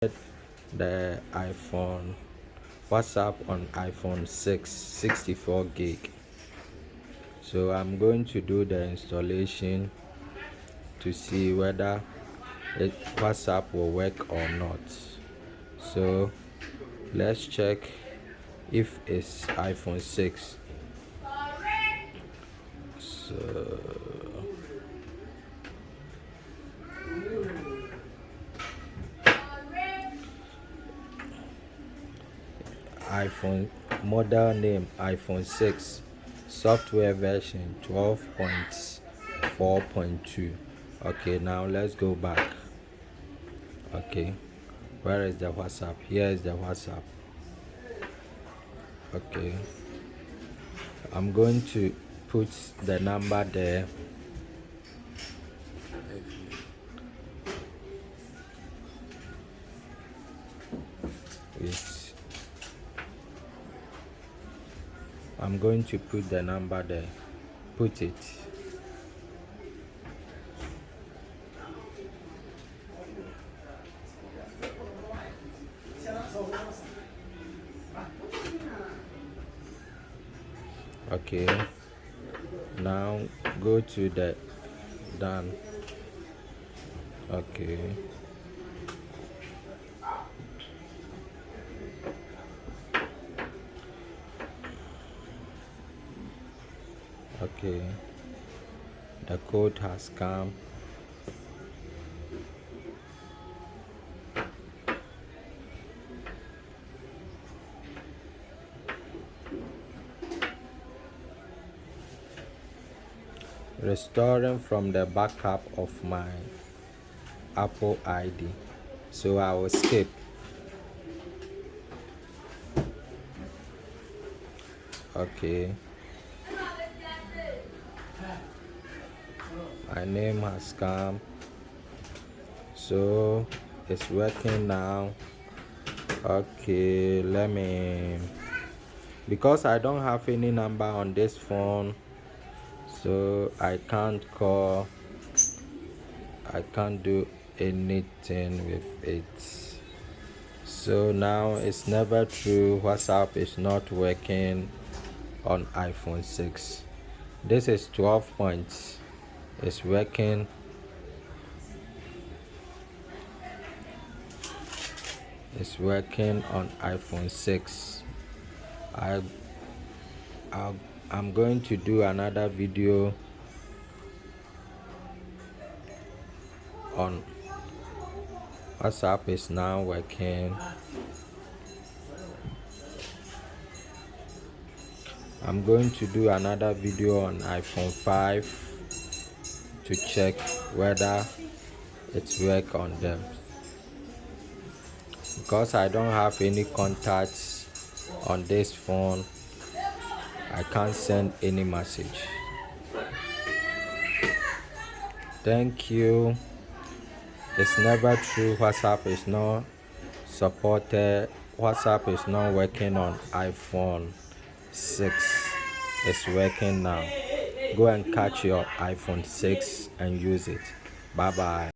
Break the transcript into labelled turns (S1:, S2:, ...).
S1: the iPhone WhatsApp on iPhone 6 64 gig. So I'm going to do the installation to see whether WhatsApp will work or not. So let's check if it's iPhone 6. So iPhone model name iPhone 6, software version 12.4.2. Okay, now let's go back. Okay, where is the WhatsApp? Here is the WhatsApp. Okay, I'm going to put the number there. I'm going to put the number there. Put it. Okay, now go to the done. Okay, okay, the code has come. Restoring from the backup of my Apple ID. So I will skip. Okay, my name has come, so it's working now. Okay, let me, because I don't have any number on this phone, so I can't call, I can't do anything with it. So now it's never true. WhatsApp is not working on iPhone 6. This is 12 points. It's working. It's working on iPhone 6. I'm going to do another video on WhatsApp is now working. I'm going to do another video on iPhone 5 to check whether it's work on them, because I don't have any contacts on this phone. I can't send any message. Thank you. It's never true. WhatsApp is not supported. WhatsApp is not working on iPhone 6. It's working now. Go and catch your iPhone 6 and use it. Bye bye.